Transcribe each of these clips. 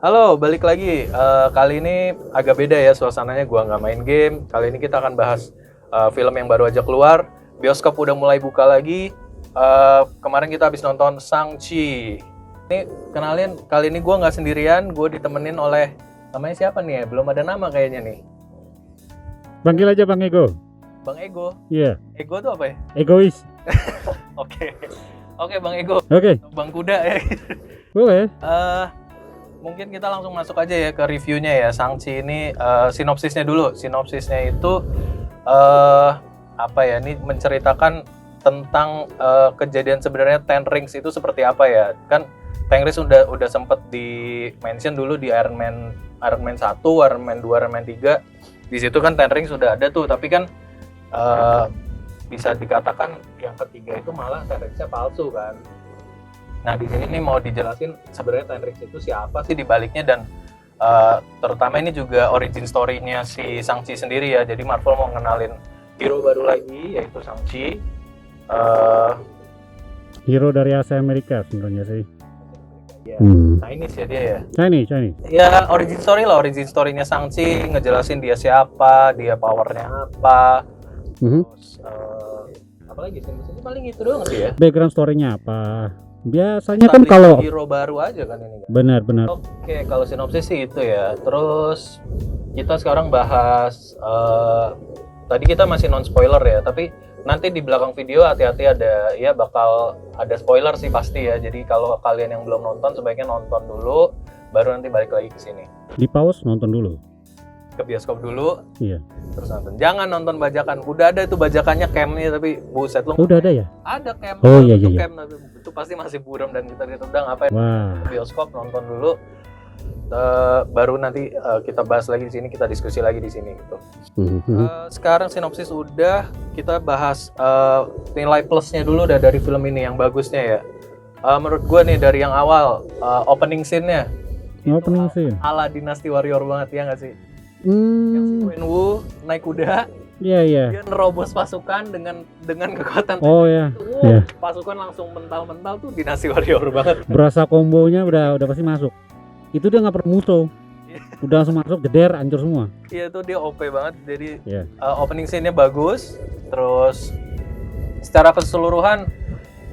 Halo, balik lagi. Kali ini agak beda ya suasananya. Gua nggak main game. Kali ini kita akan bahas film yang baru aja keluar. Bioskop udah mulai buka lagi. Kemarin kita habis nonton Shang-Chi. Ini kenalin, kali ini gua nggak sendirian. Gue ditemenin oleh, namanya siapa nih ya? Belum ada nama kayaknya nih. Panggil aja Bang Ego. Bang Ego. Iya. Ego tuh apa ya? Egois. Oke. Oke, Bang Ego. Oke. Bang Kuda ya. Boleh. Mungkin kita langsung masuk aja ya ke reviewnya ya. Shang-Chi ini sinopsisnya dulu. Sinopsisnya itu apa ya? Ini menceritakan tentang kejadian sebenarnya Ten Rings itu seperti apa ya? Kan Ten Rings udah sempet di mention dulu di Iron Man 1, Iron Man 2, Iron Man 3. Di situ kan Ten Rings sudah ada tuh, tapi kan bisa dikatakan yang ketiga itu malah Ten Rings-nya palsu kan. Nah di sini nih mau dijelasin sebenarnya Ten Rings itu siapa sih di baliknya, dan terutama ini juga origin story-nya si Shang-Chi sendiri ya. Jadi Marvel mau ngenalin hero baru lagi yaitu Shang-Chi. Hero dari Asia Amerika sebenarnya sih. Ya. Nah ini sih dia ya. Chinese. Ya origin story lah, origin story-nya Shang-Chi, ngejelasin dia siapa, dia powernya apa. Terus apa lagi sih? Paling itu doang sih ya. Background story-nya apa? Biasanya kan kalau hero baru aja kan ini kan. Benar. Oke, kalau sinopsis sih itu ya. Terus kita sekarang bahas tadi kita masih non spoiler ya, tapi nanti di belakang video hati-hati ada ya, bakal ada spoiler sih pasti ya. Jadi kalau kalian yang belum nonton sebaiknya nonton dulu baru nanti balik lagi ke sini. Di pause nonton dulu. Ke bioskop dulu. Iya. Terus nonton. Jangan nonton bajakan. Udah ada itu bajakannya camnya, tapi buset lu. Udah ada ya? Ada cam. Oh iya. Cam, itu pasti masih buram dan kita udah ngapain? Wah. Ke bioskop nonton dulu. Baru nanti kita bahas lagi di sini, kita diskusi lagi di sini gitu. Sekarang sinopsis udah, kita bahas nilai plusnya dulu dari film ini yang bagusnya ya. Menurut gue nih dari yang awal opening scene-nya. Opening scene. Ala Dynasty Warrior banget ya nggak sih? Yang si Wenwu naik kuda. Iya. Dia nerobos pasukan dengan kekuatan. Oh iya. Pasukan langsung mental tuh Dynasty Warrior banget. Berasa kombonya udah pasti masuk. Itu dia nggak perlu musuh. Udah langsung masuk, jeder, hancur semua. Iya itu dia OP banget. Jadi Iya. Opening scene-nya bagus. Terus secara keseluruhan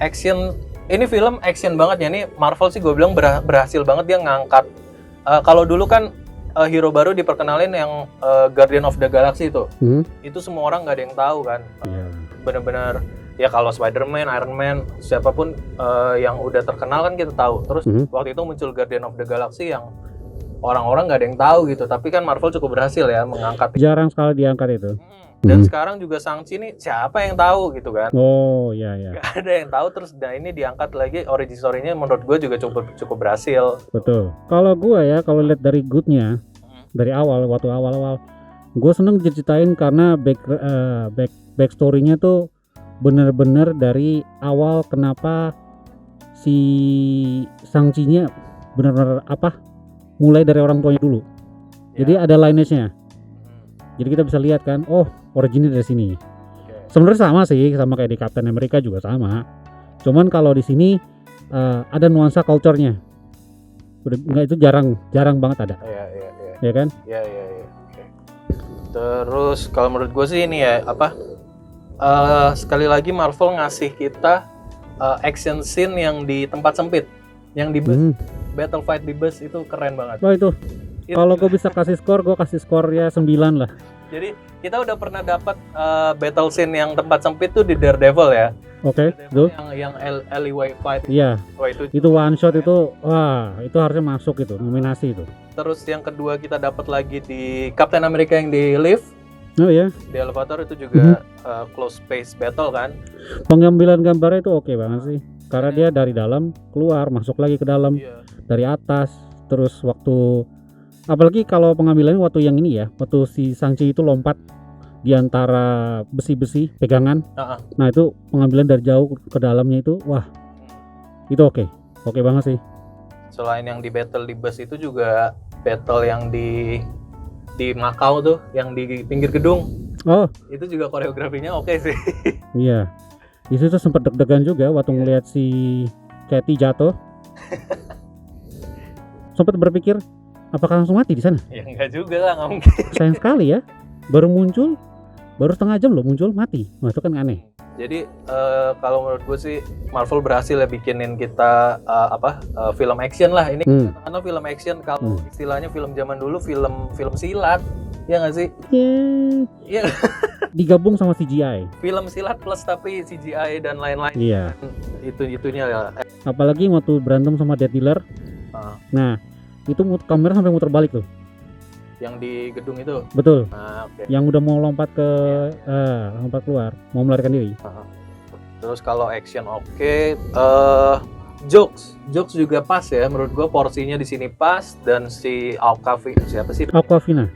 action, ini film action banget ya. Ini Marvel sih gue bilang berhasil banget dia ngangkat. Kalau dulu kan hero baru diperkenalin yang Guardian of the Galaxy itu. Itu semua orang nggak ada yang tahu kan. Bener-bener ya, kalau Spider-Man, Iron Man, siapapun yang udah terkenal kan kita tahu. Terus waktu itu muncul Guardian of the Galaxy yang orang-orang nggak ada yang tahu gitu. Tapi kan Marvel cukup berhasil ya mengangkat. Jarang sekali diangkat itu. Dan sekarang juga Shang-Chi nih siapa yang tahu gitu kan? Oh iya. Gak ada yang tahu. Terus ini diangkat lagi origin story-nya, menurut gue juga cukup berhasil. Betul. Kalau gue ya, kalau lihat dari good-nya, dari waktu awal gue seneng diceritain karena back story-nya tuh bener-bener dari awal kenapa si Shang-Chi-nya bener-bener mulai dari orang tuanya dulu. Jadi ada lineage-nya. Jadi kita bisa lihat kan, originnya dari sini. Sebenarnya sama sih, sama kayak di Captain America juga sama. Cuman kalau di sini ada nuansa culture-nya. Itu jarang banget ada. Iya. Ya kan? Iya. Okay. Terus kalau menurut gue sih ini ya sekali lagi Marvel ngasih kita action scene yang di tempat sempit, yang di bus, battle fight di bus itu keren banget. Oh itu. Kalau gue bisa kasih skor, gue kasih skornya 9 lah. Jadi kita udah pernah dapat battle scene yang tempat sempit tuh di Daredevil ya. Oke, tuh. Yang alleyway fight. Iya. Wah, itu one shot itu, itu harusnya masuk itu, nominasi itu. Terus yang kedua kita dapat lagi di Captain America yang di lift. Oh iya. Di elevator itu juga close space battle kan. Pengambilan gambarnya itu oke banget sih. Karena dia dari dalam keluar, masuk lagi ke dalam. Dari atas, terus waktu apalagi kalau pengambilannya waktu yang ini ya, waktu si Shang-Chi itu lompat di antara besi-besi pegangan. Nah itu pengambilan dari jauh ke dalamnya itu, wah itu oke banget sih. Selain yang di battle di bus itu juga battle yang di Macau tuh, yang di pinggir gedung. Itu juga koreografinya oke sih. Iya. Itu tuh sempat deg-degan juga waktu ngelihat si Katy jatuh. Sempat berpikir Apakah langsung mati di sana? Ya enggak juga lah, nggak mungkin. Sayang sekali ya. Baru muncul, baru setengah jam loh muncul mati. Wah itu kan aneh. Jadi kalau menurut gue sih Marvel berhasil ya bikinin kita film action lah ini. Karena film action kalau istilahnya film zaman dulu film silat, ya nggak sih? Iya. Digabung sama CGI. Film silat plus tapi CGI dan lain-lain. Iya. Itunya ya. Apalagi waktu berantem sama Death Dealer. Nah itu kamera sampai muter balik tuh. Yang di gedung itu. Betul. Okay. Yang udah mau lompat ke lompat keluar, mau melarikan diri. Terus kalau action jokes juga pas ya menurut gua, porsinya di sini pas. Dan si siapa sih? Aquafina.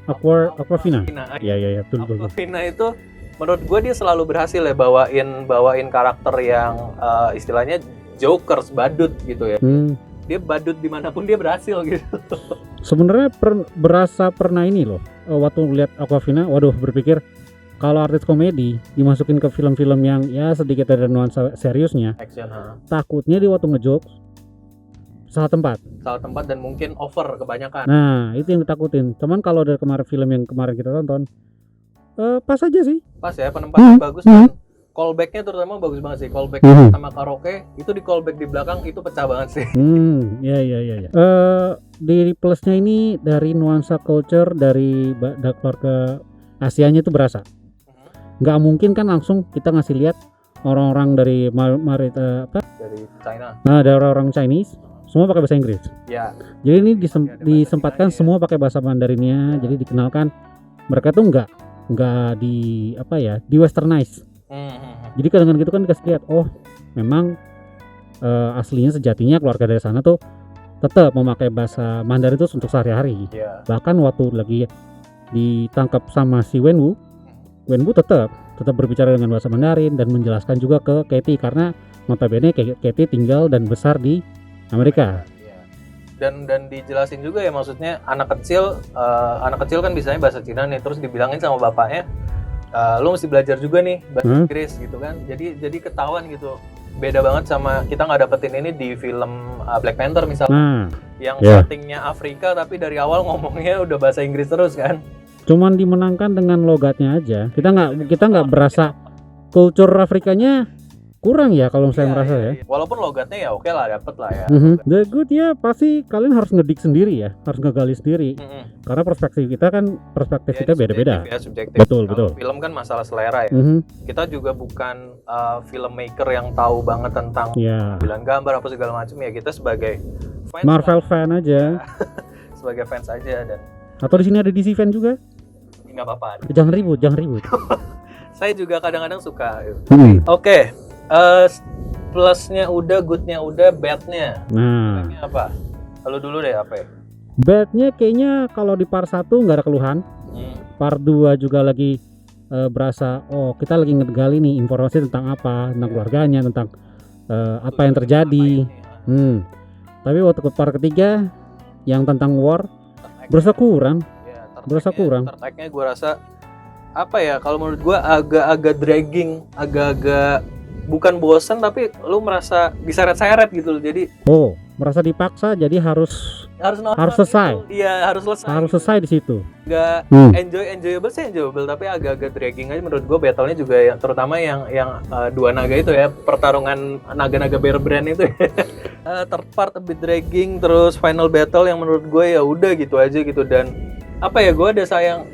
Iya, betul. Aquafina itu menurut gua dia selalu berhasil ya bawain karakter yang istilahnya jokers, badut gitu ya. Dia badut dimanapun dia berhasil gitu. Sebenarnya berasa pernah ini loh, waktu lihat Aquafina, waduh berpikir kalau artis komedi dimasukin ke film-film yang ya sedikit ada nuansa seriusnya, action, takutnya dia waktu ngejokes salah tempat dan mungkin over kebanyakan. Nah itu yang ditakutin. Cuman kalau dari kemarin film yang kemarin kita tonton pas aja sih. Pas ya, penempatan bagus kan. Callbacknya terutama bagus banget sih. Callback sama karaoke itu di callback di belakang itu pecah banget sih. Ya. Di plusnya ini dari nuansa culture dari keluarga Asianya itu berasa. Nggak mungkin kan langsung kita ngasih lihat orang-orang dari dari China. Nah, dari orang Chinese semua pakai bahasa Inggris. Ya. Jadi ini disempatkan semua pakai bahasa Mandarinnya. Jadi dikenalkan mereka tuh nggak di westernize. Jadi kadang-kadang gitu kan dikasih lihat, oh memang aslinya sejatinya keluarga dari sana tuh tetap memakai bahasa Mandarin itu untuk sehari-hari. Bahkan waktu lagi ditangkap sama si Wenwu tetap berbicara dengan bahasa Mandarin dan menjelaskan juga ke Katie karena notabene Katie tinggal dan besar di Amerika. Dan dijelasin juga ya, maksudnya anak kecil kan bisanya bahasa Cina nih, terus dibilangin sama bapaknya, lo mesti belajar juga nih bahasa Inggris gitu kan. Jadi ketahuan gitu. Beda banget sama kita nggak dapetin ini di film Black Panther misalnya, yang settingnya Afrika tapi dari awal ngomongnya udah bahasa Inggris terus kan. Cuman dimenangkan dengan logatnya aja. Kita nggak berasa kultur Afrikanya kurang ya kalau saya merasa ya. Walaupun logatnya ya oke lah, dapet lah ya. The good ya pasti kalian harus ngedik sendiri ya, harus ngegali sendiri. Karena perspektif kita beda-beda. Ya, subjektif. Betul. Film kan masalah selera ya. Kita juga bukan filmmaker yang tahu banget tentang bilang gambar apa segala macam ya. Kita sebagai fans Marvel fan aja. Sebagai fans aja dan. Atau di sini ada DC fan juga? Nggak apa-apa. Jangan ribut. Saya juga kadang-kadang suka. Oke. Plusnya udah, goodnya udah, badnya. Nah, badnya apa? Lalu dulu deh apa ya? Badnya kayaknya kalau di part 1 nggak ada keluhan. Part 2 juga lagi berasa, oh kita lagi ngegali nih informasi tentang apa, tentang keluarganya, tentang apa yang terjadi. Tapi waktu ke part 3 yang tentang war berasa kurang. Tertaiknya gue rasa apa ya? Kalau menurut gue agak dragging, agak bukan bosan tapi lu merasa diseret-seret gitu loh. Jadi merasa dipaksa jadi harus selesai. Iya, harus selesai di situ. Enggak enjoyable tapi agak dragging aja menurut gue. Battle-nya juga terutama yang dua naga itu ya, pertarungan naga-naga bear brand itu. Third part a bit dragging, terus final battle yang menurut gue ya udah gitu aja gitu. Dan apa ya, gue ada sayang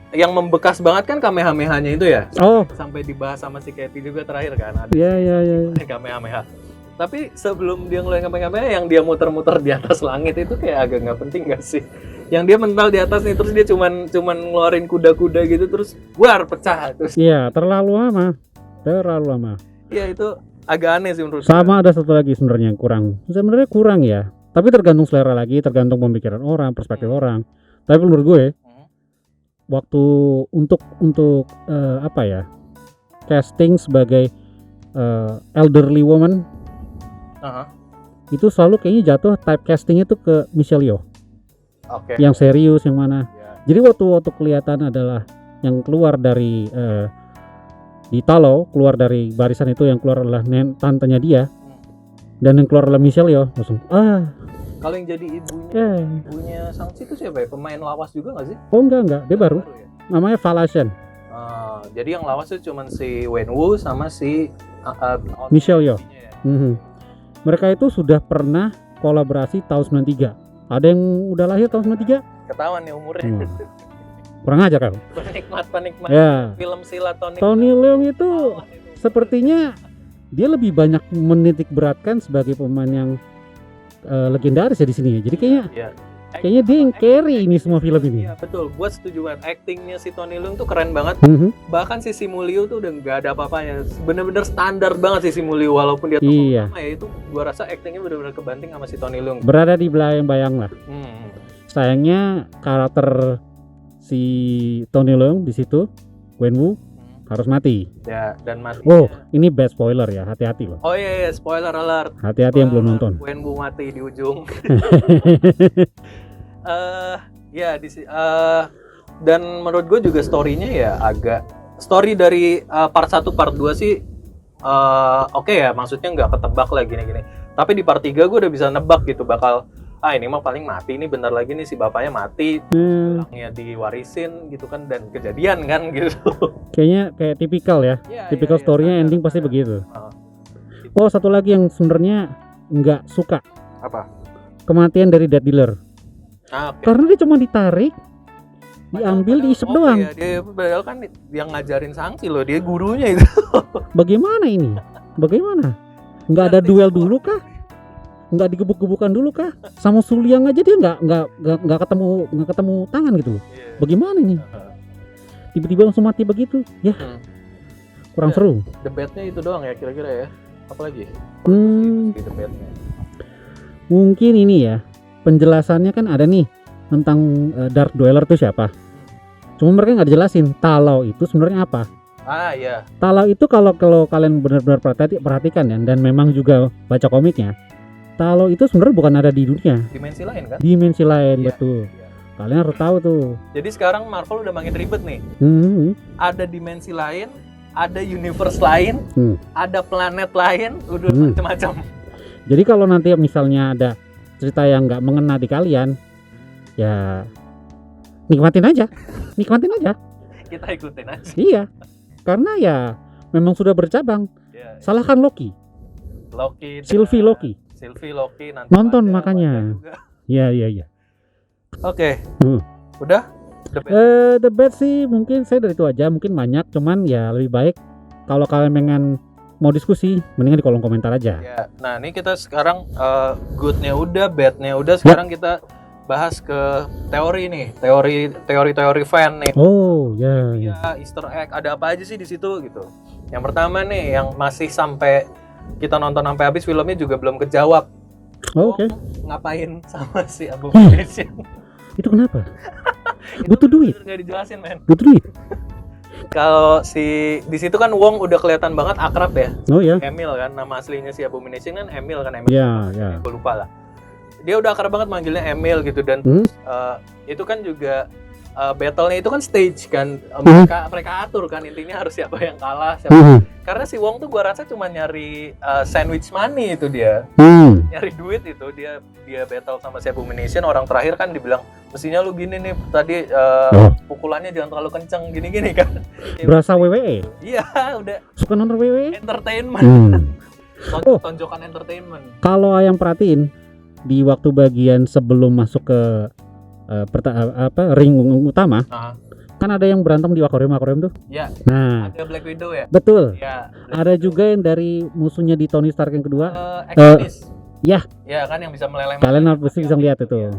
yang membekas banget kan Kamehameha-nya itu ya. Sampai dibahas sama si Katie juga terakhir kan. Iya. Kamehameha. Tapi sebelum dia ngeluarin Kamehameha yang dia muter-muter di atas langit itu kayak agak nggak penting nggak sih? Yang dia mental di atas nih, terus dia cuman ngeluarin kuda-kuda gitu terus pecah terus. Iya, terlalu lama. Iya, itu agak aneh sih menurut Sama ada satu lagi sebenarnya yang kurang. Sebenarnya kurang ya. Tapi tergantung selera lagi, tergantung pemikiran orang, perspektif orang. Tapi menurut gue waktu untuk casting sebagai elderly woman itu selalu kayaknya jatuh type castingnya tuh ke Michelle Yeoh. Yang serius yang mana. Jadi waktu kelihatan adalah yang keluar dari di Talo, keluar dari barisan itu yang keluar adalah tantenya dia dan yang keluar adalah Michelle Yeoh, langsung Kalau yang jadi ibunya Eh, ibunya Shang-Chi itu siapa ya? Pemain lawas juga nggak sih? oh enggak, dia baru. ya? Namanya Falashen. Jadi yang lawas itu cuma si Wenwu sama si Michelle Yeoh. ya. Mhm. Mereka itu sudah pernah kolaborasi tahun 93. Ada yang udah lahir tahun 93? Ketahuan nih umurnya. Kurang aja kan? Penikmat Ya. film Silatonik. Tony Leung itu sepertinya dia lebih banyak menitik beratkan sebagai pemain yang legendaris ya di sini ya. Jadi kayaknya dia yang carry ini semua film ini. Iya betul, gue setuju banget. Actingnya si Tony Leung tuh keren banget. Mhm. Bahkan si Simu Liu tuh udah nggak ada apa-apanya. Bener-bener standar banget si Simu Liu walaupun dia tokoh Iya. utama ya, itu gue rasa actingnya bener-bener kebanting sama si Tony Leung. Berada di bayang-bayang lah. Sayangnya karakter si Tony Leung di situ, Wenwu, harus mati. Ya, dan mati. Oh, ini bad spoiler ya, hati-hati loh. Oh iya, spoiler alert. Hati-hati yang belum nonton. Wenwu mati di ujung. Ya dan menurut gue juga story-nya ya agak story dari part 1 part 2 sih oke ya, maksudnya nggak ketebak lah gini-gini. Tapi di part 3 gue udah bisa nebak gitu bakal ini mah paling mati nih, bentar lagi nih si bapaknya mati, tulangnya diwarisin gitu kan, dan kejadian kan gitu. Kayaknya kayak tipikal ya. Tipikal story-nya ending pasti begitu. Oh, satu lagi yang sebenarnya nggak suka. Apa? Kematian dari Death Dealer. Okay. Karena dia cuma ditarik, diambil, diisep doang. Iya, dia padahal kan yang ngajarin Shang-Chi loh, dia gurunya itu. Bagaimana ini? Bagaimana? Nggak ada duel dulu kah? Nggak digebuk-gebukan dulu kah? Sama Suliang aja dia nggak ketemu tangan gitu loh. Bagaimana ini? Tiba-tiba langsung mati begitu, ya kurang seru. Debatnya itu doang ya kira-kira ya. Apalagi? Debatnya. Mungkin ini ya, penjelasannya kan ada nih tentang Dark Dweller itu siapa. Cuma mereka nggak dijelasin Talau itu sebenarnya apa. Iya. Talau itu kalau kalian benar-benar perhatikan ya, dan memang juga baca komiknya, Talau itu sebenarnya bukan ada di dunia. Dimensi lain kan? Dimensi lain, betul. Iya. Kalian harus tahu tuh. Jadi sekarang Marvel udah makin ribet nih. Ada dimensi lain, ada universe lain, ada planet lain, udah macam-macam. Jadi kalau nanti misalnya ada cerita yang nggak mengena di kalian, ya nikmatin aja. Kita ikutin aja. Iya, karena ya memang sudah bercabang. Salahkan Loki. Sylvie Loki nanti nonton makanya. Iya. Oke. Udah? The bad sih mungkin saya dari itu aja, mungkin banyak, cuman ya lebih baik kalau kalian pengen mau diskusi mendingan di kolom komentar aja. Ya, nah ini kita sekarang good-nya udah, bad-nya udah, sekarang kita bahas ke teori nih, teori fan nih. Oh ya. Easter egg ada apa aja sih di situ gitu. Yang pertama nih yang masih sampai kita nonton sampai habis filmnya juga belum kejawab. Oke. Ngapain sama si Abomination? Itu kenapa? Butuh duit. Nggak dijelasin men. Butuh duit. Kalau di situ kan Wong udah kelihatan banget akrab ya. Oh ya. Emil kan, nama aslinya si Abomination kan Emil kan, Emil. Iya. Gue lupa lah. Dia udah akrab banget manggilnya Emil gitu, dan itu kan juga battle-nya itu kan stage kan, mereka atur kan intinya harus siapa yang kalah siapa. Karena si Wong tuh gua rasa cuma nyari sandwich money itu dia. Nyari duit itu dia battle sama si Abomination, orang terakhir kan dibilang mestinya lu gini nih tadi pukulannya jangan terlalu kenceng gini-gini kan. Berasa WWE. Iya, udah suka nonton WWE. Entertainment. Tonjokan entertainment. Kalau yang perhatiin di waktu bagian sebelum masuk ke ring utama, kan ada yang berantem di akuarium tuh. Ya. Nah, ada Black Widow ya. Betul. Ya. Ada juga yang dari musuhnya di Tony Stark yang kedua. Ya. Ya kan yang bisa meleleh. Kalian harus bisa lihat itu.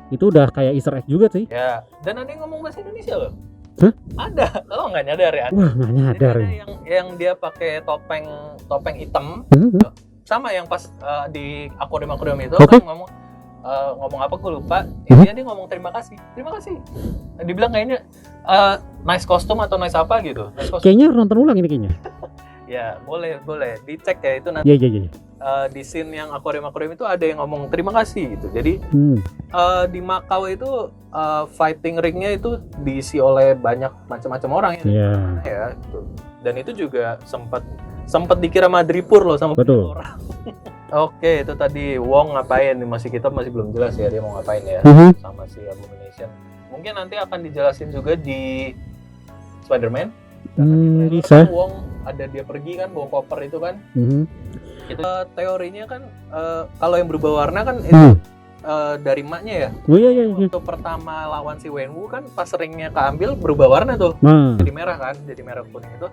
Itu udah kayak Easter egg juga sih. Ya. Dan ada yang ngomong bahasa Indonesia loh. Hah? Ada. Lo nggak nyadar ya? Wah, nggak nyadar. Ada yang dia pakai topeng hitam. Sama yang pas di akuarium itu kan ngomong apa gue lupa. Intinya dia ngomong terima kasih. Dibilang kayaknya nice costume atau nice apa gitu. Kayaknya harus nonton ulang ini kayaknya. Ya boleh dicek ya itu nanti. Iya. Di scene yang akuarium itu ada yang ngomong terima kasih gitu. Jadi di Macau itu fighting ringnya itu diisi oleh banyak macam-macam orang ya. Gitu. Dan itu juga sempat dikira Madripoor loh sama betul. Orang. Oke, itu tadi Wong ngapain nih, kita masih belum jelas ya dia mau ngapain ya sama si Abomination. Mungkin nanti akan dijelasin juga di Spider-Man. Karena di trailer Bisa. kan Wong ada dia pergi kan bawa koper itu kan. Itu teorinya kan kalau yang berubah warna kan itu dari maknya ya. Oh iya. Waktu pertama lawan si Wenwu kan pas ringnya keambil berubah warna tuh. Nah, Jadi merah kan, jadi merah kuning itu.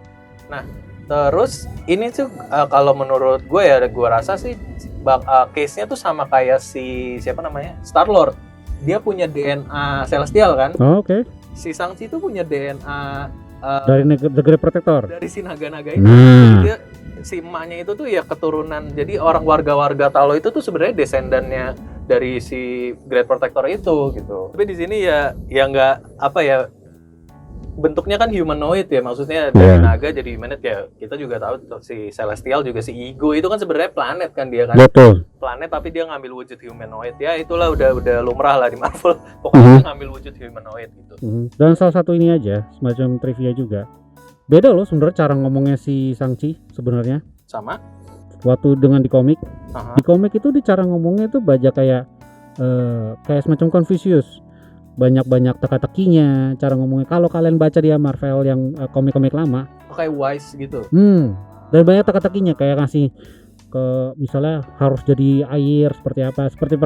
Nah, terus ini tuh kalau menurut gue ya, gue rasa sih case-nya tuh sama kayak si siapa namanya, Star-Lord. Dia punya DNA Celestial kan. oh, oke. Si Shang-Chi tuh punya DNA Dari The Great Protector. dari si naga-naga itu. Nah. Jadi dia, si emaknya itu tuh ya keturunan. Jadi orang warga-warga Talo itu tuh sebenarnya desendannya dari si Great Protector itu gitu. Tapi di sini ya nggak apa ya, bentuknya kan humanoid ya, maksudnya dari naga jadi humanoid ya. Kita juga tahu si Celestial juga si Ego itu kan sebenarnya planet kan dia kan. Betul. Planet tapi dia ngambil wujud humanoid ya, itulah udah lumrah lah di Marvel. Pokoknya dia ngambil wujud humanoid gitu. Dan salah satu ini aja semacam trivia juga. Beda loh sebenarnya cara ngomongnya si Shang-Chi sebenarnya. Sama? Waktu dengan di komik. Aha. Di komik itu di cara ngomongnya itu banyak kayak semacam Confucius. Banyak teka-tekinya, cara ngomongnya. Kalau kalian baca dia Marvel yang komik-komik lama, Kayak wise gitu. dan banyak teka-tekinya kayak ngasih ke misalnya harus jadi air seperti apa, seperti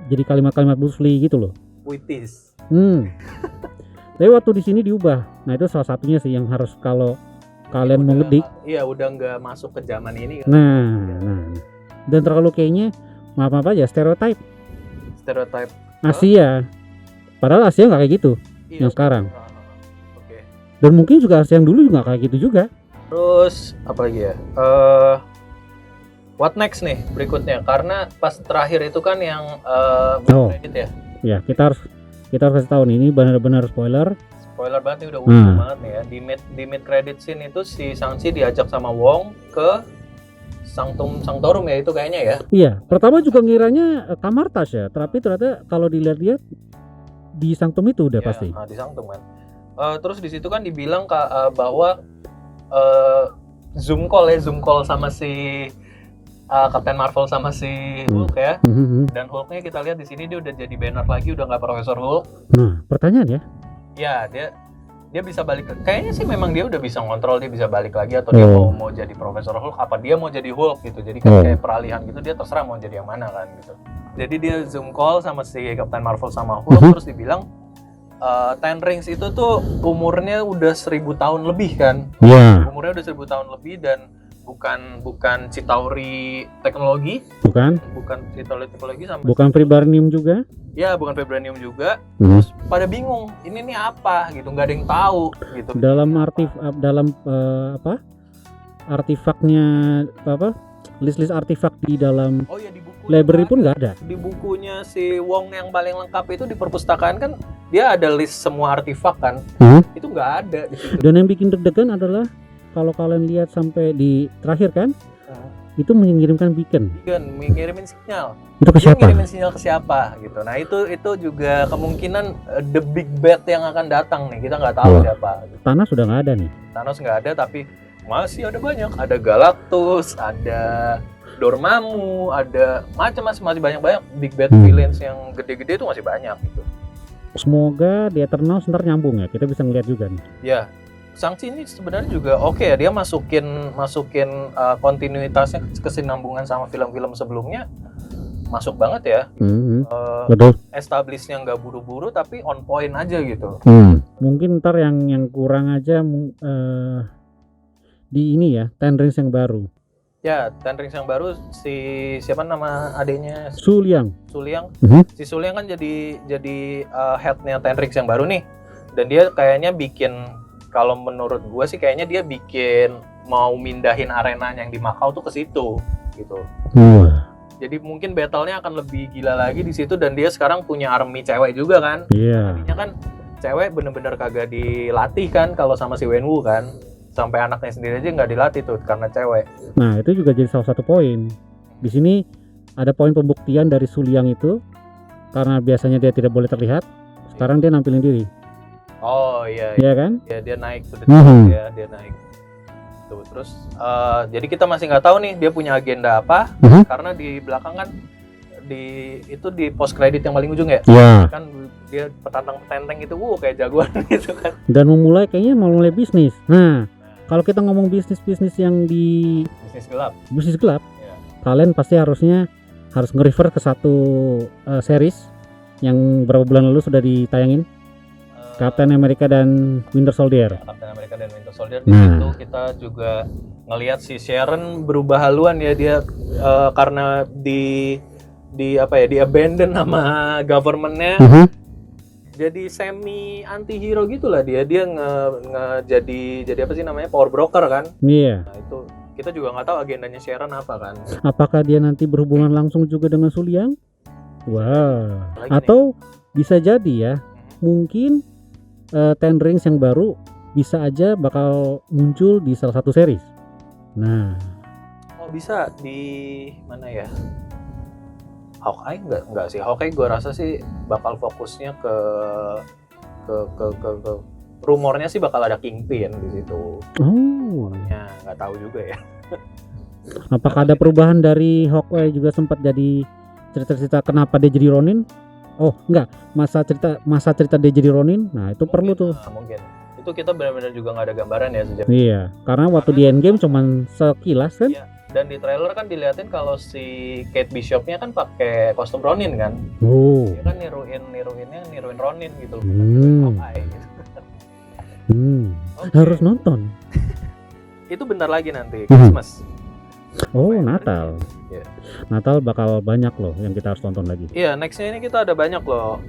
jadi kalimat-kalimat Bruce Lee gitu loh. Witis. Tapi waktu di sini diubah. Nah itu salah satunya sih yang harus kalau kalian mau ngedik. Iya, udah nggak masuk ke zaman ini kan. Nah. Dan terlalu kayaknya maaf aja stereotype Stereotype Asia. Padahal Asia nggak kayak gitu yang sekarang. Oke. Dan mungkin juga Asia yang dulu juga nggak kayak gitu juga. Terus apa lagi ya? What next nih berikutnya? Karena pas terakhir itu kan yang credit ya. Ya kita harus kasih tahu nih, ini benar-benar spoiler. Spoiler banget nih, udah ujung banget nih ya. Di mid credit scene itu si Shang-Chi diajak sama Wong ke Sanctorum ya itu kayaknya ya. Iya, pertama juga ngiranya kamar tas ya, tapi ternyata kalau dilihat-lihat di Sanctum itu udah pasti. Di Sanctum kan. Terus di situ kan dibilang bahwa Zoom call sama si Captain Marvel sama si Hulk ya. Dan Hulknya kita lihat di sini dia udah jadi banner lagi, udah nggak Profesor Hulk. Nah, pertanyaan ya. Ya, dia bisa balik. Kayaknya sih memang dia udah bisa ngontrol, dia bisa balik lagi atau dia mau jadi Profesor Hulk, apa dia mau jadi Hulk gitu. Jadi kan kayak peralihan gitu, dia terserah mau jadi yang mana kan gitu. Jadi dia Zoom call sama si Captain Marvel sama Hulk, terus dibilang Ten Rings itu tuh umurnya udah 1000 tahun lebih kan. Umurnya udah 1000 tahun lebih dan bukan Chitauri teknologi. Bukan Chitauri teknologi sama. Bukan Vibranium juga. Ya, bukan Vibranium juga. Terus pada bingung, ini nih apa gitu, nggak ada yang tahu gitu. Dalam artefaknya list artefak di dalam Di buku library pun nggak ada. Di bukunya si Wong yang paling lengkap itu di perpustakaan kan dia ada list semua artefak kan. Itu nggak ada di situ. Dan yang bikin deg-degan adalah kalau kalian lihat sampai di terakhir kan, itu mengirimkan beacon. Mengirimin sinyal. Itu ke siapa? Ngirimin sinyal ke siapa gitu. Nah itu juga kemungkinan the big bad yang akan datang nih. Kita nggak tahu siapa. Thanos sudah nggak ada nih. Thanos nggak ada tapi masih ada banyak. Ada Galactus, ada Dormammu, ada macam-macam, masih banyak big bad villains yang gede-gede itu masih banyak gitu. Semoga di Eternals ntar nyambung ya. Kita bisa ngeliat juga nih. Ya. Shang-Chi ini sebenarnya juga oke ya, dia masukin kontinuitasnya, kesinambungan sama film-film sebelumnya masuk banget ya. Betul. Establishnya nggak buru-buru tapi on point aja gitu. Mungkin ntar yang kurang aja di ini ya, Ten Rings yang baru. Ya, Ten Rings yang baru si siapa nama adanya? Su Liang. Si Su Liang kan jadi headnya Ten Rings yang baru nih. Dan dia kayaknya bikin, kalau menurut gue sih kayaknya dia bikin mau mindahin arenanya yang di Macau tuh ke situ gitu. Jadi mungkin battle-nya akan lebih gila lagi di situ dan dia sekarang punya army cewek juga kan. Tadinya kan cewek bener-bener kagak dilatih kan kalau sama si Wenwu kan. Sampai anaknya sendiri aja nggak dilatih tuh karena cewek. Nah, itu juga jadi salah satu poin. Di sini ada poin pembuktian dari Su Liang itu karena biasanya dia tidak boleh terlihat. Sekarang dia nampilin diri. Oh iya kan? Ya dia naik tuh, dia naik. gitu. Terus jadi kita masih nggak tahu nih dia punya agenda apa, karena di belakang kan di post credit yang paling ujung ya. Ya. Kan dia petantang-petenteng itu, kayak jagoan gitu kan. Dan kayaknya mau mulai bisnis. Nah, kalau kita ngomong bisnis yang di bisnis gelap, Ya. kalian pasti harus nge-refer ke satu series yang berapa bulan lalu sudah ditayangin, Captain America dan Winter Soldier. Captain America dan Winter Soldier. Di situ kita juga ngelihat si Sharon berubah haluan ya, dia karena di abandon sama governmentnya, jadi semi anti hero gitulah dia jadi apa sih namanya, power broker kan. Iya. Nah itu kita juga nggak tahu agendanya Sharon apa kan. Apakah dia nanti berhubungan langsung juga dengan Suliang? Wah. Atau bisa jadi ya, mungkin Ten Rings yang baru bisa aja bakal muncul di salah satu series. Nah, bisa di mana ya? Hawkeye enggak sih. Hawkeye gue rasa sih bakal fokusnya ke rumornya sih bakal ada Kingpin di situ. Ya nggak tahu juga ya. Apakah ada perubahan dari Hawkeye juga sempat jadi cerita-cerita kenapa dia jadi Ronin? Oh enggak, masa cerita dia jadi Ronin. Nah itu mungkin, perlu tuh. Mungkin itu kita benar-benar juga nggak ada gambaran ya sejauh. Iya, karena waktu di Endgame cuman sekilas kan. Iya. Dan di trailer kan dilihatin kalau si Kate Bishopnya kan pakai kostum Ronin kan. Dia kan niruin Ronin gitu loh. Hawkeye gitu. Okay. Harus nonton. Itu bentar lagi nanti Christmas. Natal. Yeah. Natal bakal banyak loh yang kita harus tonton lagi. Iya, nextnya ini kita ada banyak loh.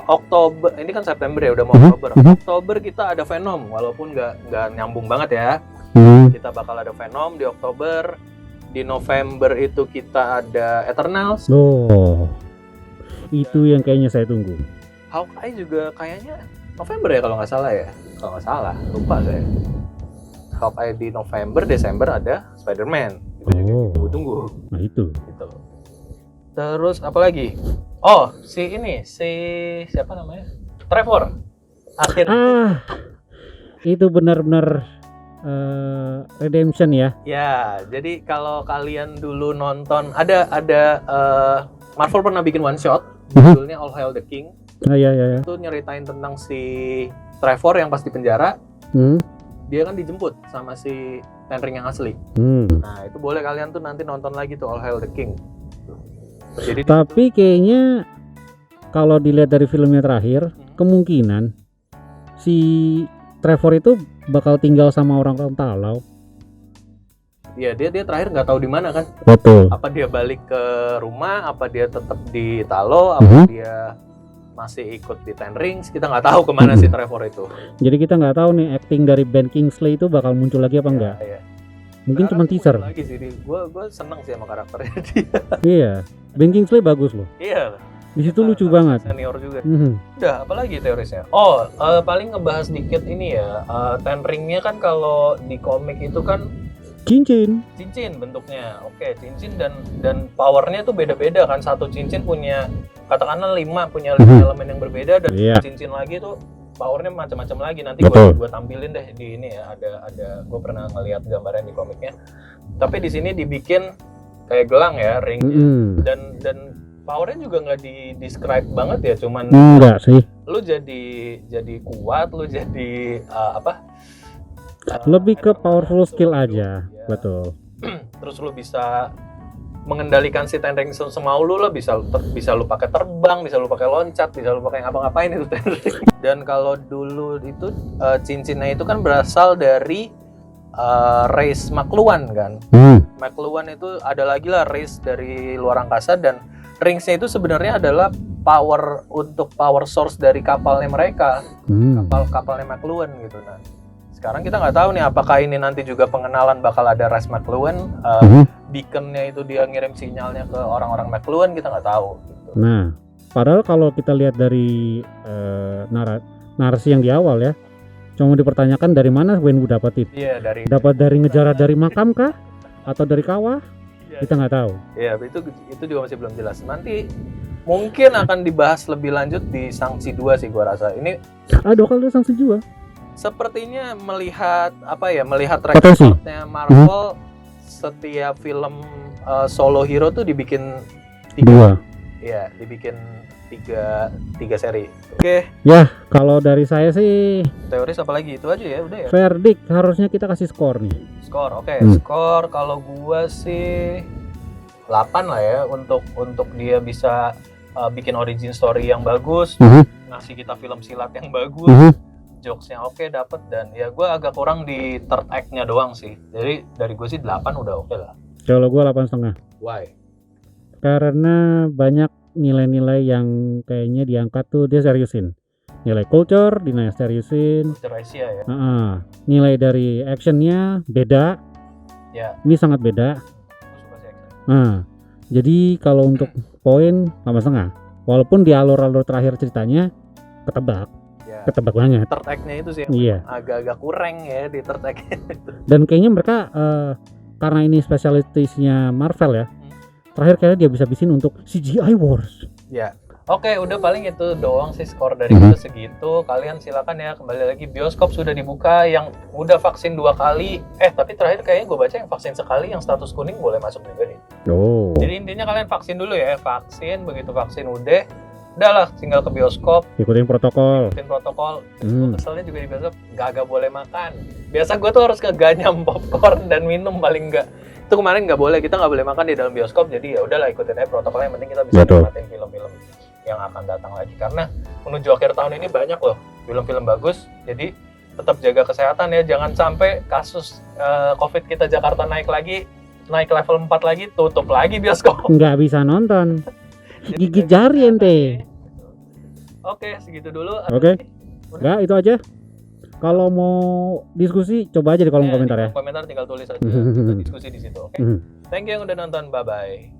Oktober, ini kan September ya, udah mau Oktober. Oktober kita ada Venom, walaupun nggak nyambung banget ya. Kita bakal ada Venom di Oktober. Di November itu kita ada Eternals. Itu yang kayaknya saya tunggu. Hawkeye juga kayaknya November ya kalau nggak salah ya. Kalau nggak salah, lupa saya. Hawkeye di November, Desember ada Spider-Man. Itu juga tunggu. Nah itu. Gitu. Terus apa lagi? Siapa namanya? Trevor. Akhirnya. Itu benar-benar redemption ya. Ya, jadi kalau kalian dulu nonton ada Marvel pernah bikin one shot, judulnya All Hail the King. Iya. Itu nyeritain tentang si Trevor yang pas di penjara. Dia kan dijemput sama si Ten Ring yang asli. Nah, itu boleh kalian tuh nanti nonton lagi tuh All Hail the King. Jadi tapi kayaknya kalau dilihat dari filmnya terakhir, kemungkinan si Trevor itu bakal tinggal sama orang-orang Talau. Iya, dia terakhir nggak tahu di mana kan. Betul. Apa dia balik ke rumah, apa dia tetap di Talau, apa dia masih ikut di Ten Rings, kita nggak tahu kemana si Trevor itu. Jadi kita nggak tahu nih acting dari Ben Kingsley itu bakal muncul lagi apa enggak. Iya. Mungkin cuma teaser. Lagi sih, gue seneng sih sama karakternya dia. Iya, Ben Kingsley bagus loh. Iya. Di situ lucu banget. Senior juga. Udah, apalagi teorisnya? Paling ngebahas dikit ini ya. Ten Ring-nya kan kalau di komik itu kan cincin bentuknya. Oke, cincin dan powernya tuh beda-beda kan. Satu cincin punya katakanlah 5 elemen yang berbeda, dan cincin lagi tuh powernya macam-macam lagi. Nanti gue tampilin deh di ini ya. Ada gue pernah ngeliat gambarnya di komiknya. Tapi di sini dibikin kayak gelang ya, ringnya. Dan powernya juga nggak di-describe banget ya, cuman enggak sih. Lu jadi kuat, lu jadi lebih ke powerful skill aja, ya. Betul. Terus lu bisa mengendalikan si Ten Ring semau lu lah, bisa lu pakai terbang, bisa lu pakai loncat, bisa lu pakai ngapa-ngapain itu Ten Ring. Dan kalau dulu itu cincinnya itu kan berasal dari race Makluan kan. Makluan itu ada lagi lah race dari luar angkasa, dan ringsnya itu sebenarnya adalah power source dari kapalnya mereka, kapalnya Makluan gitu. Nah, sekarang kita nggak tahu nih apakah ini nanti juga pengenalan bakal ada race Makluan, beaconnya itu dia ngirim sinyalnya ke orang-orang Makluan, kita nggak tahu. Gitu. Nah, padahal kalau kita lihat dari narasi yang di awal ya, cuma dipertanyakan dari mana Wenwu dapat itu? Iya, dapat dari ngejarah dari makam kah? Atau dari kawah? Kita nggak tahu. Iya, itu juga masih belum jelas. Nanti mungkin akan dibahas lebih lanjut di Shang-Chi 2 sih gua rasa. Ini ada kali Shang-Chi 2. Sepertinya melihat apa ya, melihat track Potensi. recordnya Marvel, setiap film solo hero tuh dibikin 2. Iya, dibikin tiga seri. Oke, Ya, kalau dari saya sih teoris apa lagi? Itu aja ya, udah ya. verdict harusnya kita kasih skor nih. Skor, oke. Hmm. Skor kalau gua sih 8 lah ya, untuk dia bisa bikin origin story yang bagus, ngasih kita film silat yang bagus, jokesnya oke dapet, dan ya gua agak kurang di third act-nya doang sih. Jadi dari gue sih 8 udah oke lah. Kalau gua 8,5. Why? Karena banyak nilai-nilai yang kayaknya diangkat tuh dia seriusin. Nilai culture seriusin. Culture Asia ya. Nilai dari actionnya beda. Ya. Ini sangat beda. Gua suka sih action. Nah, jadi kalau untuk poin 8,5. Walaupun di alur-alur terakhir ceritanya ketebak. Ya. Ketebak banget. Third act-nya itu sih yang Iya. agak-agak kurang ya di third act. Dan kayaknya mereka karena ini spesialistisnya Marvel ya. Terakhir kayaknya dia bisa bikin untuk CGI Wars. Ya. Oke, udah paling itu doang sih skor dari kita segitu. Kalian silakan ya, kembali lagi, bioskop sudah dibuka. Yang udah vaksin 2 kali, tapi terakhir kayaknya gue baca yang vaksin sekali yang status kuning boleh masuk juga nih. Oh. Jadi intinya kalian vaksin dulu ya, vaksin, begitu vaksin udahlah tinggal ke bioskop, Ikutin protokol. Gue keselnya juga di bioskop gak boleh makan. Biasa gue tuh harus ngeganyam popcorn dan minum paling enggak. Itu kemarin nggak boleh, kita nggak boleh makan di dalam bioskop, jadi ya udahlah ikutin aja protokolnya, yang penting kita bisa nikmatin film-film yang akan datang lagi, karena menuju akhir tahun ini banyak loh film-film bagus. Jadi tetap jaga kesehatan ya, jangan sampai kasus COVID kita Jakarta naik level 4 lagi, tutup lagi bioskop. Nggak bisa nonton. Gigit jari ente. Oke, segitu dulu. Oke. Nggak, itu aja. Kalau mau diskusi, coba aja di kolom komentar ya. Di kolom komentar tinggal tulis aja, kita diskusi di situ. Oke. Thank you yang udah nonton, bye bye.